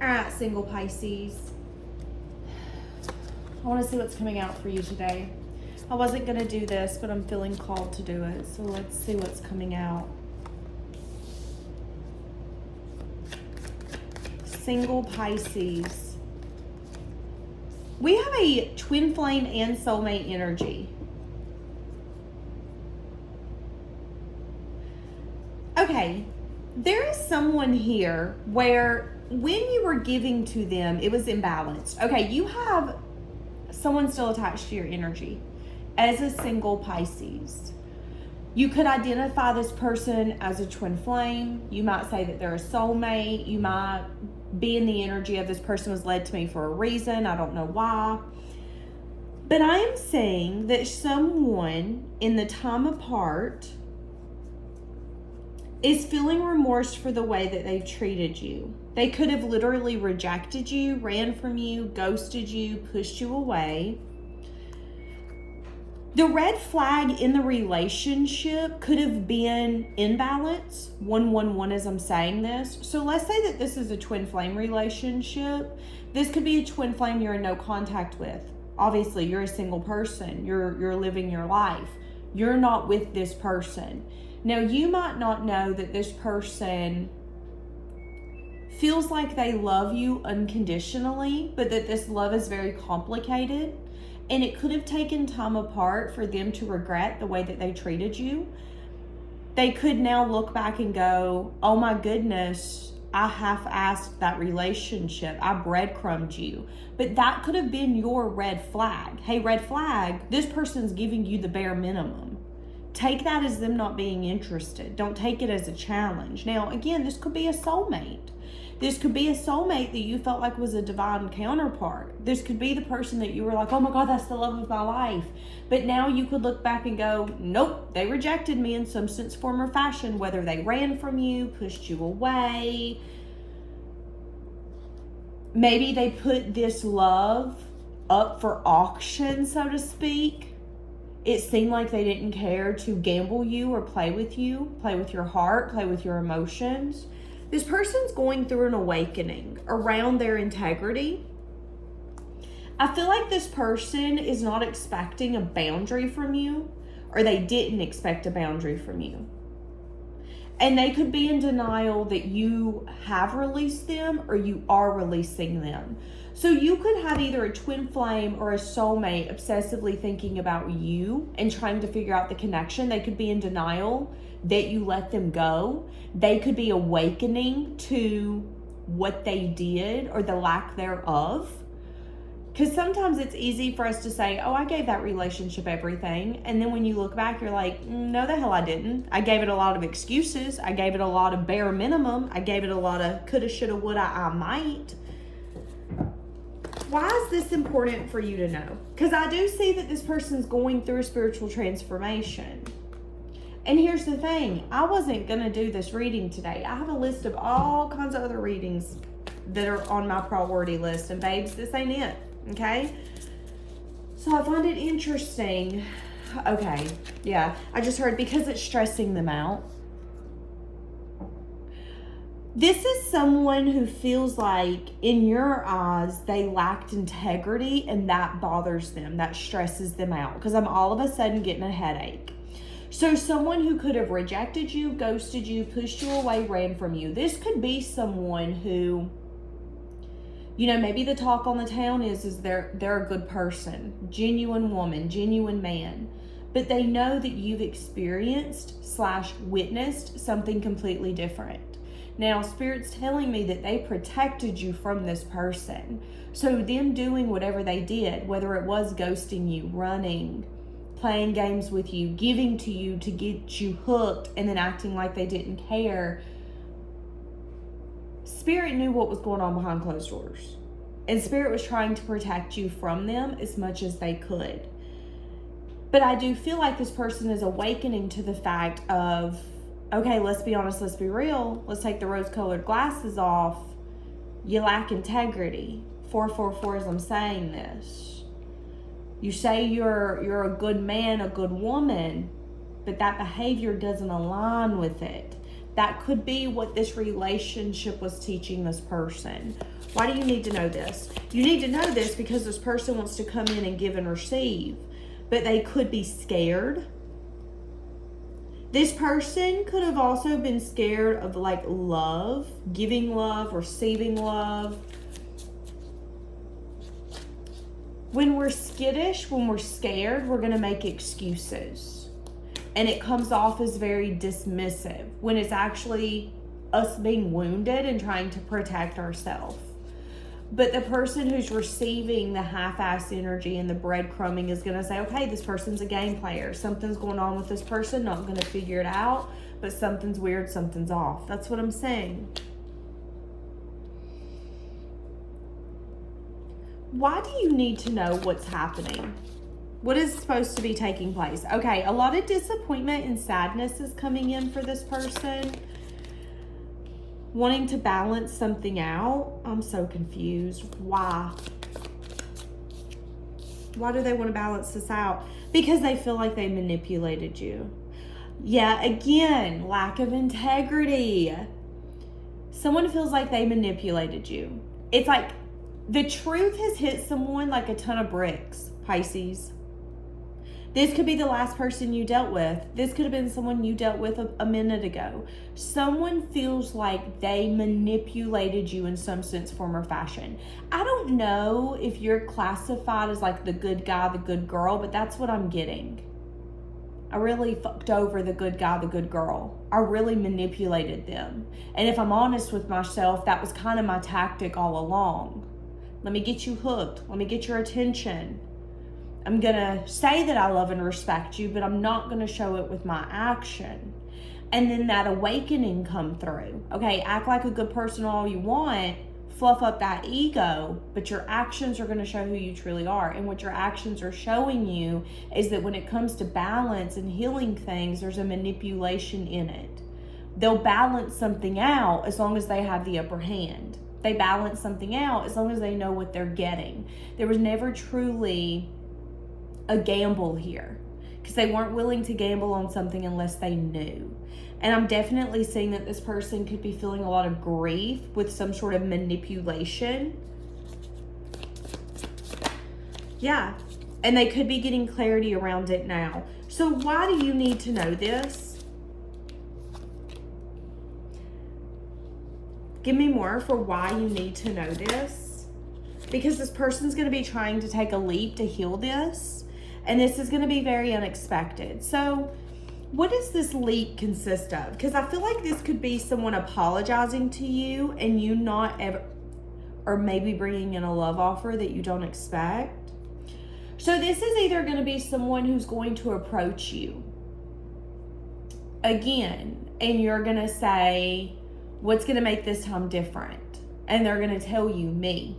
All right, single Pisces. I want to see what's coming out for you today. I wasn't going to do this, but I'm feeling called to do it. So let's see what's coming out. Single Pisces. We have a twin flame and soulmate energy. Okay, there is someone here where when you were giving to them, it was imbalanced. Okay, you have someone still attached to your energy as a single Pisces. You could identify this person as a twin flame. You might say that they're a soulmate. You might be in the energy of this person was led to me for a reason. I don't know why. But I am saying that someone in the time apart is feeling remorse for the way that they've treated you. They could have literally rejected you, ran from you, ghosted you, pushed you away. The red flag in the relationship could have been imbalance, 111 as I'm saying this. So let's say that this is a twin flame relationship. This could be a twin flame you're in no contact with. Obviously, you're a single person. You're living your life. You're not with this person. Now, you might not know that this person feels like they love you unconditionally, but that this love is very complicated. And it could have taken time apart for them to regret the way that they treated you. They could now look back and go, oh my goodness, I half-assed that relationship. I breadcrumbed you. But that could have been your red flag. Hey, red flag, this person's giving you the bare minimum. Take that as them not being interested. Don't take it as a challenge. Now, again, this could be a soulmate. This could be a soulmate that you felt like was a divine counterpart. This could be the person that you were like, oh my God, that's the love of my life. But now you could look back and go, nope, they rejected me in some sense, form, or fashion, whether they ran from you, pushed you away. Maybe they put this love up for auction, so to speak. It seemed like they didn't care to gamble you or play with you, play with your heart, play with your emotions. This person's going through an awakening around their integrity. I feel like this person is not expecting a boundary from you, or they didn't expect a boundary from you. And they could be in denial that you have released them or you are releasing them. So you could have either a twin flame or a soulmate obsessively thinking about you and trying to figure out the connection. They could be in denial that you let them go. They could be awakening to what they did or the lack thereof. Because sometimes it's easy for us to say, oh, I gave that relationship everything. And then when you look back, you're like, no, the hell I didn't. I gave it a lot of excuses. I gave it a lot of bare minimum. I gave it a lot of coulda, shoulda, woulda, I might. Why is this important for you to know? Because I do see that this person's going through a spiritual transformation. And here's the thing. I wasn't going to do this reading today. I have a list of all kinds of other readings that are on my priority list. And babes, this ain't it. Okay? So I find it interesting. Okay. Yeah. I just heard because it's stressing them out. This is someone who feels like in your eyes they lacked integrity and that bothers them. That stresses them out because I'm all of a sudden getting a headache. So someone who could have rejected you, ghosted you, pushed you away, ran from you. This could be someone who, you know, maybe the talk on the town is they're a good person, genuine woman, genuine man. But they know that you've experienced / witnessed something completely different. Now, Spirit's telling me that they protected you from this person. So them doing whatever they did, whether it was ghosting you, running, playing games with you, giving to you to get you hooked, and then acting like they didn't care, Spirit knew what was going on behind closed doors. And Spirit was trying to protect you from them as much as they could. But I do feel like this person is awakening to the fact of, okay, let's be honest, let's be real. Let's take the rose-colored glasses off. You lack integrity. 444 as I'm saying this. You say you're a good man, a good woman, but that behavior doesn't align with it. That could be what this relationship was teaching this person. Why do you need to know this? You need to know this because this person wants to come in and give and receive, but they could be scared. This person could have also been scared of like love, giving love, receiving love. When we're skittish, when we're scared, we're going to make excuses. And it comes off as very dismissive when it's actually us being wounded and trying to protect ourselves. But the person who's receiving the half-ass energy and the breadcrumbing is going to say, okay, this person's a game player. Something's going on with this person. Not going to figure it out, but something's weird, something's off. That's what I'm saying. Why do you need to know what's happening? What is supposed to be taking place? Okay, a lot of disappointment and sadness is coming in for this person. Wanting to balance something out. I'm so confused. Why? Why do they want to balance this out? Because they feel like they manipulated you. Yeah, again, lack of integrity. Someone feels like they manipulated you. It's like the truth has hit someone like a ton of bricks, Pisces. This could be the last person you dealt with. This could have been someone you dealt with a minute ago. Someone feels like they manipulated you in some sense, form, or fashion. I don't know if you're classified as like the good guy, the good girl, but that's what I'm getting. I really fucked over the good guy, the good girl. I really manipulated them. And if I'm honest with myself, that was kind of my tactic all along. Let me get you hooked. Let me get your attention. I'm going to say that I love and respect you, but I'm not going to show it with my action. And then that awakening come through. Okay, act like a good person all you want, fluff up that ego, but your actions are going to show who you truly are. And what your actions are showing you is that when it comes to balance and healing things, there's a manipulation in it. They'll balance something out as long as they have the upper hand. They balance something out as long as they know what they're getting. There was never truly a gamble here because they weren't willing to gamble on something unless they knew. And I'm definitely seeing that this person could be feeling a lot of grief with some sort of manipulation. Yeah, and they could be getting clarity around it now. So why do you need to know this? Give me more for why you need to know this. Because this person's going to be trying to take a leap to heal this. And this is going to be very unexpected. So what does this leap consist of? Because I feel like this could be someone apologizing to you and you not ever, or maybe bringing in a love offer that you don't expect. So this is either going to be someone who's going to approach you again, and you're going to say, what's going to make this time different? And they're going to tell you, me.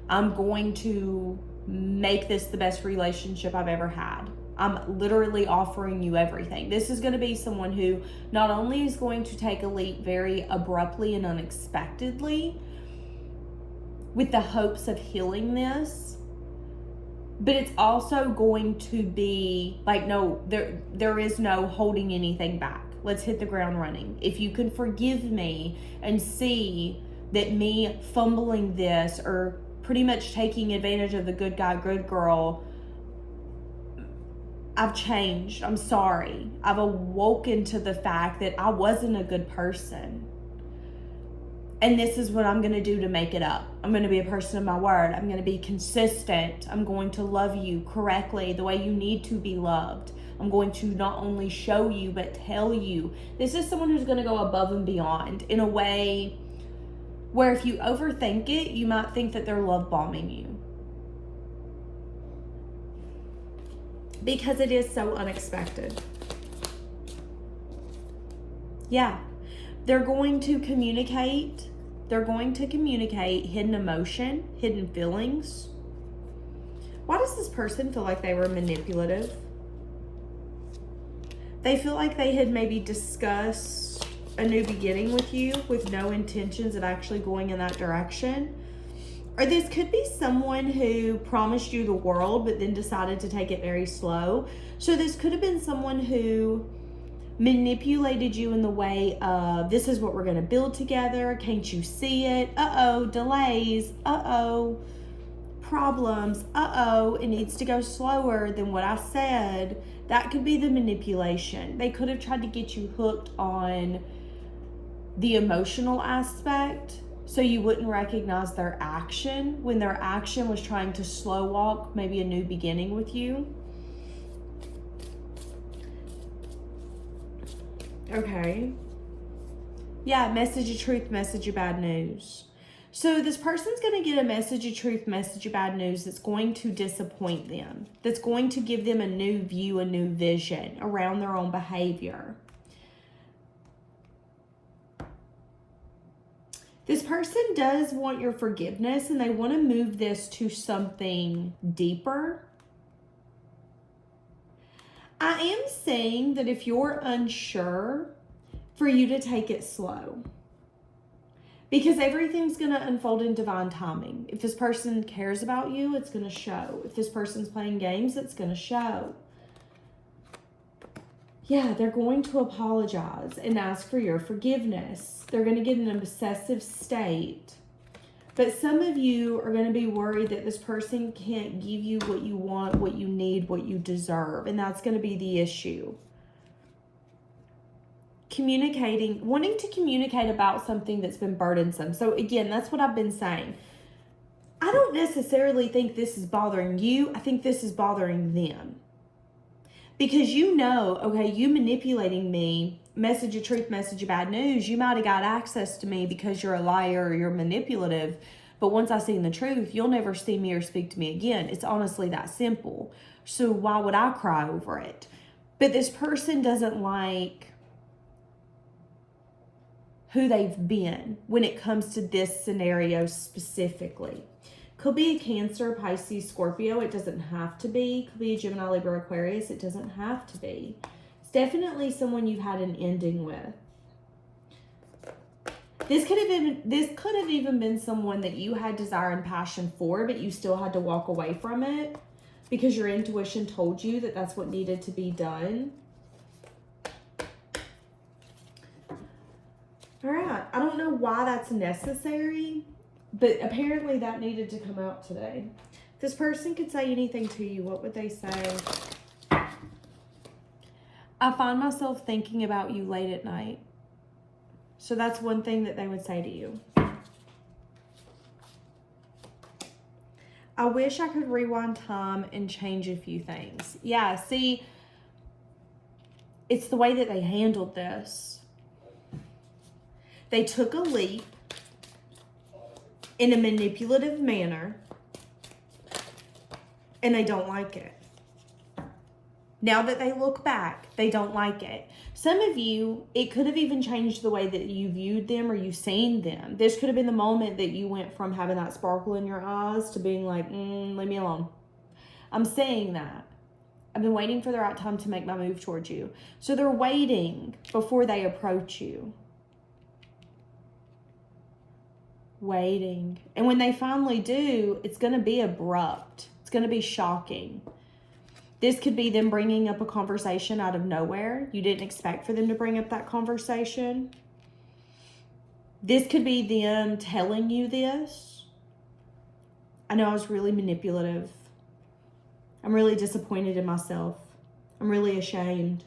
I'm going to make this the best relationship I've ever had. I'm literally offering you everything. This is going to be someone who not only is going to take a leap very abruptly and unexpectedly with the hopes of healing this, but it's also going to be like, no, there is no holding anything back. Let's hit the ground running. If you can forgive me and see that me fumbling this or pretty much taking advantage of the good guy, good girl, I've changed. I'm sorry. I've awoken to the fact that I wasn't a good person. And this is what I'm going to do to make it up. I'm going to be a person of my word. I'm going to be consistent. I'm going to love you correctly the way you need to be loved. I'm going to not only show you, but tell you. This is someone who's going to go above and beyond in a way where if you overthink it, you might think that they're love bombing you. Because it is so unexpected. Yeah. They're going to communicate. They're going to communicate hidden emotion, hidden feelings. Why does this person feel like they were manipulative? They feel like they had maybe discussed a new beginning with you with no intentions of actually going in that direction. Or this could be someone who promised you the world but then decided to take it very slow. So this could have been someone who manipulated you in the way of, this is what we're going to build together. Can't you see it? Uh-oh, delays. Uh-oh, problems. Uh-oh, it needs to go slower than what I said. That could be the manipulation. They could have tried to get you hooked on the emotional aspect so you wouldn't recognize their action when their action was trying to slow walk maybe a new beginning with you. Okay. Yeah, message of truth, message of bad news. So this person's going to get a message of truth, message of bad news that's going to disappoint them. That's going to give them a new view, a new vision around their own behavior. This person does want your forgiveness and they want to move this to something deeper. I am saying that if you're unsure, for you to take it slow. Because everything's going to unfold in divine timing. If this person cares about you, it's going to show. If this person's playing games, it's going to show. Yeah, they're going to apologize and ask for your forgiveness. They're going to get in an obsessive state. But some of you are going to be worried that this person can't give you what you want, what you need, what you deserve. And that's going to be the issue. Communicating, wanting to communicate about something that's been burdensome. So again, that's what I've been saying. I don't necessarily think this is bothering you. I think this is bothering them. Because you know, okay, you manipulating me, message of truth, message of bad news, you might have got access to me because you're a liar or you're manipulative. But once I seen the truth, you'll never see me or speak to me again. It's honestly that simple. So why would I cry over it? But this person doesn't like who they've been when it comes to this scenario specifically. Could be a Cancer, Pisces, Scorpio. It doesn't have to be. Could be a Gemini, Libra, Aquarius. It doesn't have to be. It's definitely someone you've had an ending with. This could have even been someone that you had desire and passion for, but you still had to walk away from it because your intuition told you that that's what needed to be done. All right. I don't know why that's necessary, but apparently that needed to come out today. If this person could say anything to you, what would they say? I find myself thinking about you late at night. So that's one thing that they would say to you. I wish I could rewind time and change a few things. Yeah, see, it's the way that they handled this. They took a leap in a manipulative manner, and they don't like it. Now that they look back, they don't like it. Some of you, it could have even changed the way that you viewed them or you seen them. This could have been the moment that you went from having that sparkle in your eyes to being like, leave me alone. I'm saying that. I've been waiting for the right time to make my move towards you. So they're waiting before they approach you. Waiting. And when they finally do, it's going to be abrupt. It's going to be shocking. This could be them bringing up a conversation out of nowhere. You didn't expect for them to bring up that conversation. This could be them telling you this. I know I was really manipulative. I'm really disappointed in myself. I'm really ashamed.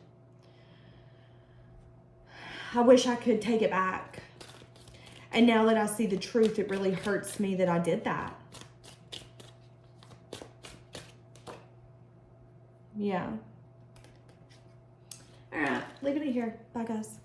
I wish I could take it back. And now that I see the truth, it really hurts me that I did that. Yeah. All right, leave it here. Bye, guys.